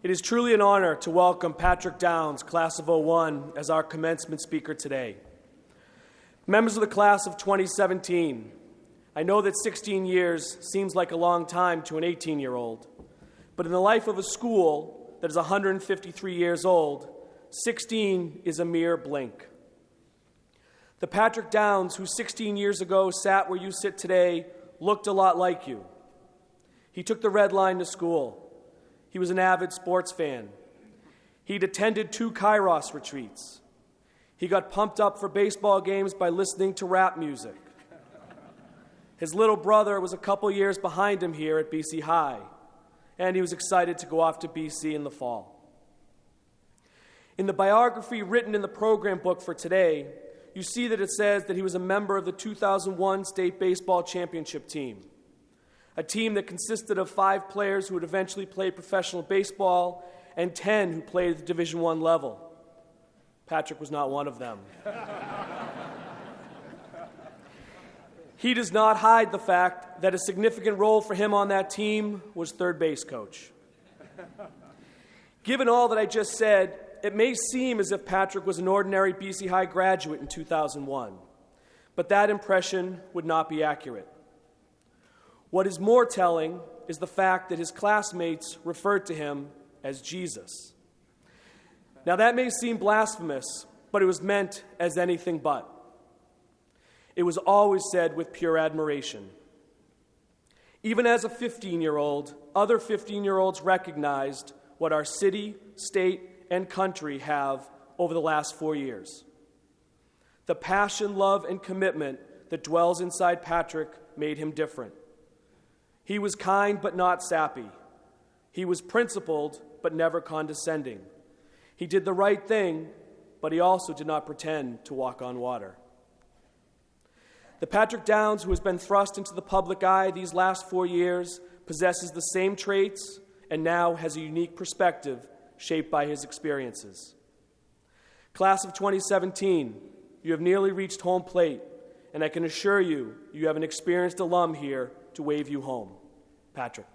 It is truly an honor to welcome Patrick Downs, Class of '01, as our commencement speaker today. Members of the Class of 2017, I know that 16 years seems like a long time to an 18-year-old, but in the life of a school that is 153 years old, 16 is a mere blink. The Patrick Downs who 16 years ago sat where you sit today looked a lot like you. He took the red line to school. He was an avid sports fan. He'd attended 2 Kairos retreats. He got pumped up for baseball games by listening to rap music. His little brother was a couple years behind him here at BC High, and he was excited to go off to BC in the fall. In the biography written in the program book for today, you see that it says that he was a member of the 2001 state baseball championship team, a team that consisted of 5 players who would eventually play professional baseball and 10 who played at the Division I level. Patrick was not one of them. He does not hide the fact that a significant role for him on that team was third base coach. Given all that I just said, it may seem as if Patrick was an ordinary BC High graduate in 2001, but that impression would not be accurate. What is more telling is the fact that his classmates referred to him as Jesus. Now that may seem blasphemous, but it was meant as anything but. It was always said with pure admiration. Even as a 15-year-old, other 15-year-olds recognized what our city, state, and country have over the last 4 years. The passion, love, and commitment that dwells inside Patrick made him different. He was kind but not sappy. He was principled but never condescending. He did the right thing, but he also did not pretend to walk on water. The Patrick Downs who has been thrust into the public eye these last 4 years possesses the same traits and now has a unique perspective shaped by his experiences. Class of 2017, you have nearly reached home plate, and I can assure you, you have an experienced alum here to wave you home. Patrick.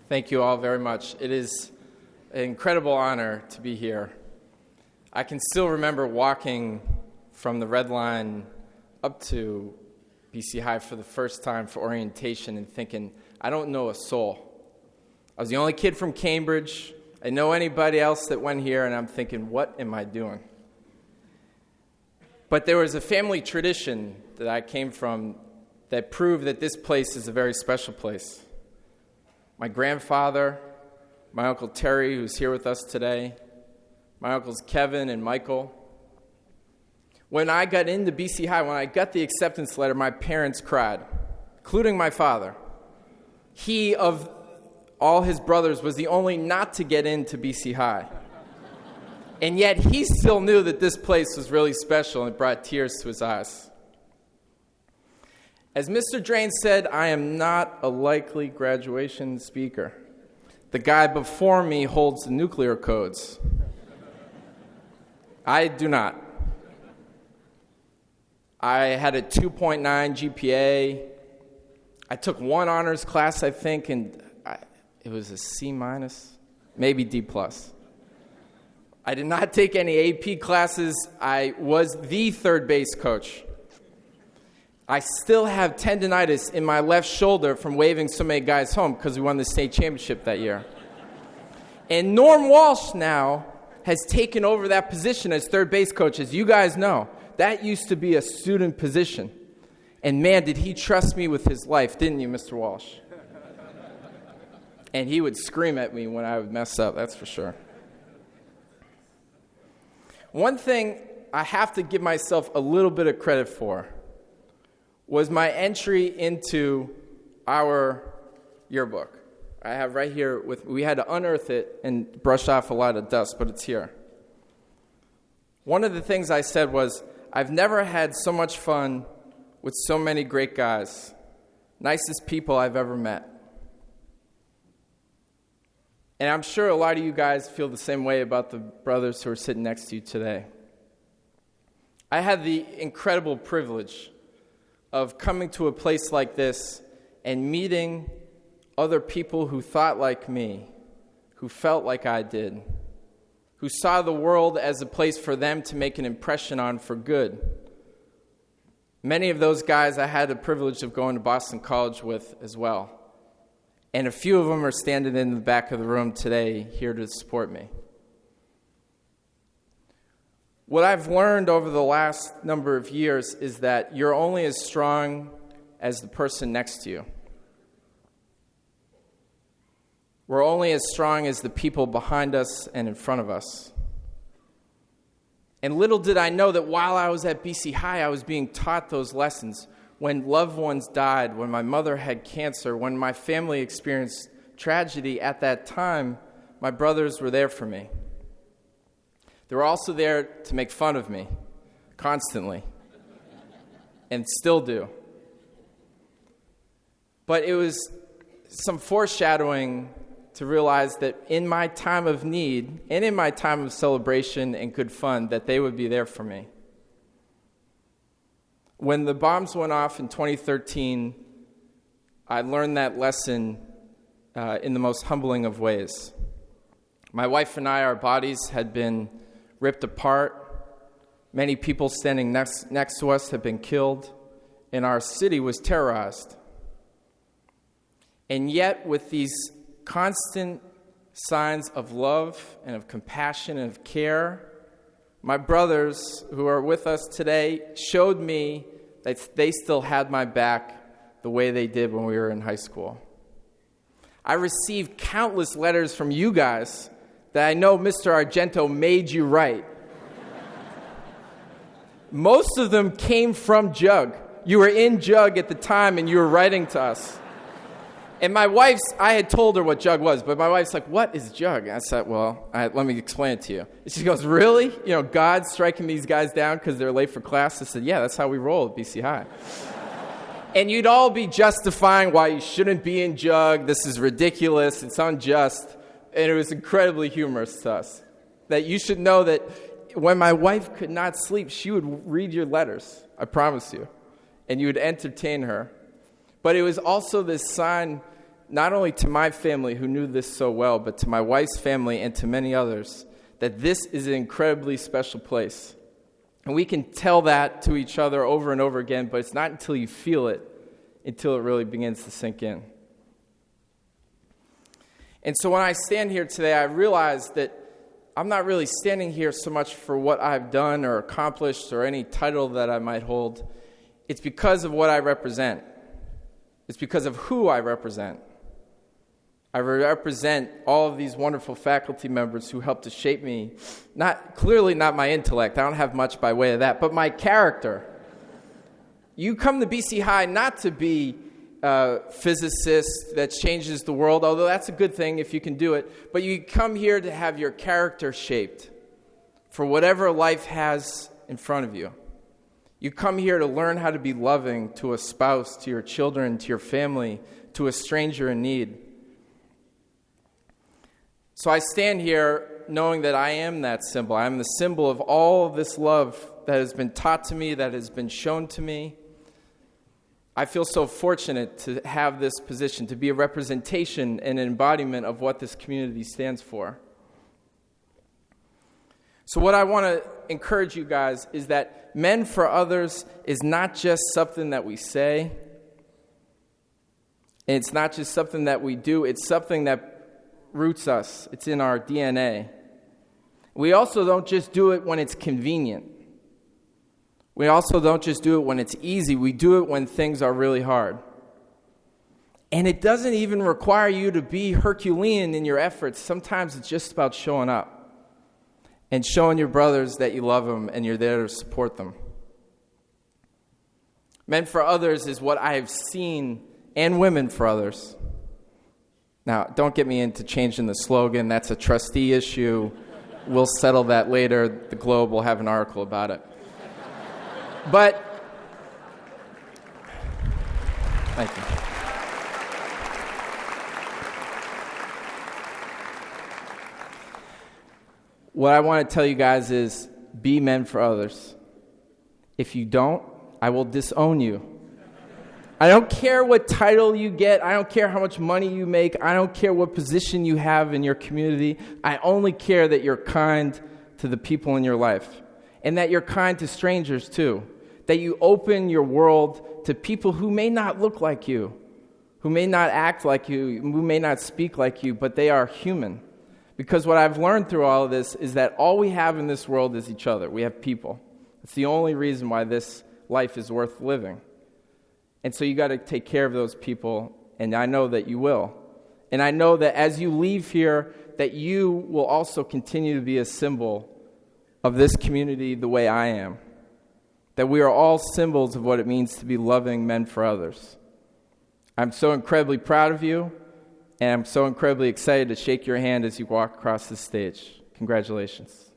Thank you all very much. It is an incredible honor to be here. I can still remember walking from the Red Line up to BC High for the first time for orientation and thinking, I don't know a soul. I was the only kid from Cambridge. I know anybody else that went here, and I'm thinking, what am I doing? But there was a family tradition that I came from that proved that this place is a very special place. My grandfather, my Uncle Terry, who's here with us today, my uncles Kevin and Michael. When I got into BC High, when I got the acceptance letter, my parents cried, including my father. He, of all his brothers, was the only not to get into BC High. And yet he still knew that this place was really special, and it brought tears to his eyes. As Mr. Drain said, I am not a likely graduation speaker. The guy before me holds the nuclear codes. I do not. I had a 2.9 GPA. I took 1 honors class, I think, and it was a C-, maybe D+. I did not take any AP classes. I was the third base coach. I still have tendinitis in my left shoulder from waving so many guys home because we won the state championship that year. And Norm Walsh now has taken over that position as third base coach. As you guys know, that used to be a student position. And man, did he trust me with his life, didn't you, Mr. Walsh? And he would scream at me when I would mess up, that's for sure. One thing I have to give myself a little bit of credit for was my entry into our yearbook. I have right here, we had to unearth it and brush off a lot of dust, but it's here. One of the things I said was, I've never had so much fun with so many great guys. Nicest people I've ever met. And I'm sure a lot of you guys feel the same way about the brothers who are sitting next to you today. I had the incredible privilege of coming to a place like this and meeting other people who thought like me, who felt like I did, who saw the world as a place for them to make an impression on for good. Many of those guys I had the privilege of going to Boston College with as well. And a few of them are standing in the back of the room today here to support me. What I've learned over the last number of years is that you're only as strong as the person next to you. We're only as strong as the people behind us and in front of us. And little did I know that while I was at BC High, I was being taught those lessons. When loved ones died, when my mother had cancer, when my family experienced tragedy at that time, my brothers were there for me. They were also there to make fun of me, constantly, and still do. But it was some foreshadowing to realize that in my time of need and in my time of celebration and good fun, that they would be there for me. When the bombs went off in 2013, I learned that lesson in the most humbling of ways. My wife and I, our bodies had been ripped apart. Many people standing next to us had been killed, and our city was terrorized. And yet, with these constant signs of love and of compassion and of care, my brothers who are with us today showed me that they still had my back the way they did when we were in high school. I received countless letters from you guys that I know Mr. Argento made you write. Most of them came from Jug. You were in Jug at the time and you were writing to us. And my I had told her what Jug was, but my wife's like, what is Jug? I said, let me explain it to you. And she goes, really? God's striking these guys down because they're late for class? I said, yeah, that's how we roll at BC High. And you'd all be justifying why you shouldn't be in Jug. This is ridiculous. It's unjust. And it was incredibly humorous to us. That you should know that when my wife could not sleep, she would read your letters, I promise you. And you would entertain her. But it was also this sign, not only to my family who knew this so well, but to my wife's family and to many others, that this is an incredibly special place. And we can tell that to each other over and over again, but it's not until you feel it, until it really begins to sink in. And so when I stand here today, I realize that I'm not really standing here so much for what I've done or accomplished or any title that I might hold. It's because of what I represent. It's because of who I represent. I represent all of these wonderful faculty members who helped to shape me. Clearly not my intellect. I don't have much by way of that, but my character. You come to BC High not to be a physicist that changes the world, although that's a good thing if you can do it, but you come here to have your character shaped for whatever life has in front of you. You come here to learn how to be loving to a spouse, to your children, to your family, to a stranger in need. So I stand here knowing that I am that symbol. I am the symbol of all of this love that has been taught to me, that has been shown to me. I feel so fortunate to have this position, to be a representation and an embodiment of what this community stands for. So what I want to encourage you guys is that men for others is not just something that we say, and it's not just something that we do, it's something that roots us. It's in our DNA. We also don't just do it when it's convenient. We also don't just do it when it's easy. We do it when things are really hard. And it doesn't even require you to be Herculean in your efforts. Sometimes it's just about showing up and showing your brothers that you love them and you're there to support them. Men for others is what I have seen, and women for others. Now, don't get me into changing the slogan. That's a trustee issue. We'll settle that later. The Globe will have an article about it. But, thank you. What I want to tell you guys is be men for others. If you don't, I will disown you. I don't care what title you get. I don't care how much money you make. I don't care what position you have in your community. I only care that you're kind to the people in your life and that you're kind to strangers too, that you open your world to people who may not look like you, who may not act like you, who may not speak like you, but they are human. Because what I've learned through all of this is that all we have in this world is each other. We have people. It's the only reason why this life is worth living. And so you got to take care of those people, and I know that you will. And I know that as you leave here, that you will also continue to be a symbol of this community the way I am. That we are all symbols of what it means to be loving men for others. I'm so incredibly proud of you, and I'm so incredibly excited to shake your hand as you walk across the stage. Congratulations.